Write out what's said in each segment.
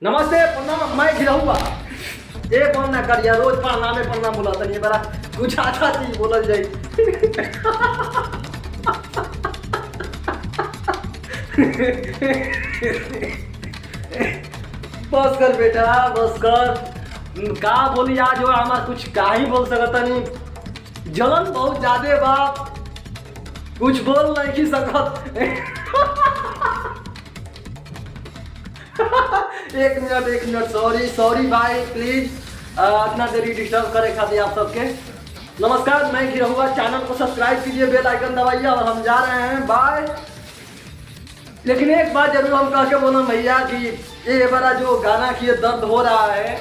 नमस्ते प्रणाम मैं गिरहुआ ए कौन ना करिया रोज प्रणाम प्रणाम बोला तनी बड़ा कुछ अच्छा चीज बोलल जाई। बस कर बेटा बस कर का बोली आज हो हमार कुछ का ही बोल सकत नहीं जलन बहुत ज्यादा बा कुछ बोल नहीं की सकत। एक मिनट सॉरी भाई प्लीज इतना देरी डिस्टर्ब करे खातिर आप सबके नमस्कार। मैं गिरहुआ चैनल को सब्सक्राइब कीजिए बेल आइकन दबाइए और हम जा रहे हैं बाय। लेकिन एक बात जरूर हम कह के बोला भैया कि ये बड़ा जो गाना की दर्द हो रहा है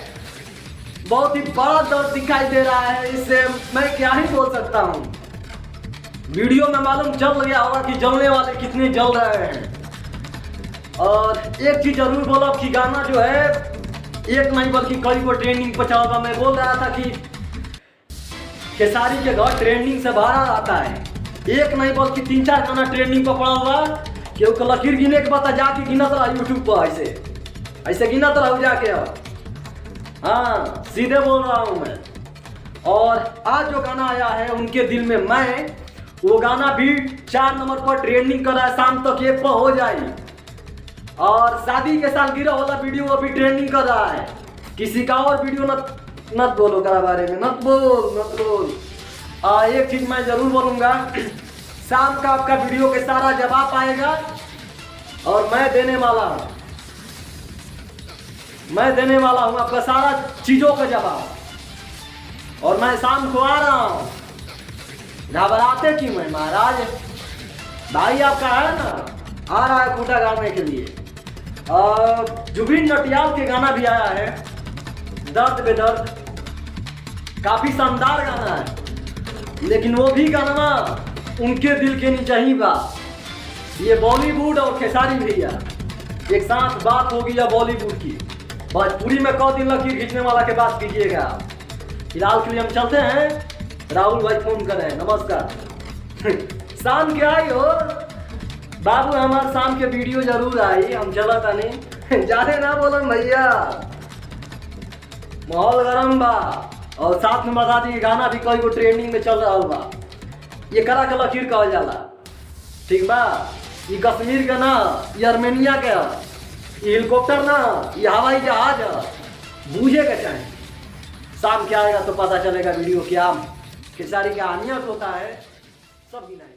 बहुत ही बड़ा दर्द दिखाई दे रहा है। इससे मैं क्या ही बोल सकता हूँ। वीडियो में मालूम चल गया होगा कि जलने वाले कितने जल रहे हैं। और एक चीज जरूर बोला कि गाना जो है एक नहीं बल्कि कई को ट्रेंडिंग पर चला था। मैं बोल रहा था कि खेसारी के घर ट्रेंडिंग से बाहर आता है। एक नहीं बल्कि 3-4 गाना ट्रेंडिंग पर पड़ा हुआ क्योंकि लकीर गिने के बाद जाके गिनत रहा यूट्यूब पर ऐसे गिनत रहा जाके। हाँ सीधे बोल रहा हूँ मैं। और आज जो गाना आया है उनके दिल में मैं वो गाना भी 4 नंबर पर ट्रेंडिंग कर रहा है। शाम तक 1 पर हो जाए। और शादी के सालगिरह वाला वीडियो अभी ट्रेंडिंग कर रहा है। किसी का और वीडियो नत बोलो करा बारे में नत बोल। एक चीज मैं जरूर बोलूंगा शाम का आपका वीडियो के सारा जवाब आएगा और मैं देने वाला हूं आपका सारा चीजों का जवाब। और मैं शाम को आ रहा हूं। घबराते क्यों है महाराज भाई आपका है ना आ रहा है खूंटा गाने के लिए। जुबिन नौटियाल के गाना भी आया है दर्द बेदर्द काफी शानदार गाना है। लेकिन वो भी गाना उनके दिल के नीचे ही बा। ये बॉलीवुड और खेसारी भैया एक साथ बात होगी या बॉलीवुड की भोजपुरी में कौ दिन लकीर खींचने वाला के बात कीजिएगा। फिलहाल के लिए हम चलते हैं। राहुल भाई फोन कर रहे हैं नमस्कार। शाम के आई हो बाबू हमारे शाम के वीडियो जरूर आई हम चला था नहीं जाने ना बोलन भैया माहौल गरम बा। और साथ में बता दी गाना भी कोई को ट्रेंडिंग में चल रहा बा। ये करा के लकीर कहल जाला ठीक बा। ये कश्मीर का ना ये आर्मेनिया का ये हेलीकॉप्टर ना ये हवाई जहाज बूझे का चाहे। शाम के आएगा तो पता चलेगा वीडियो क्या खेसारी का अनियत होता है सब गिना।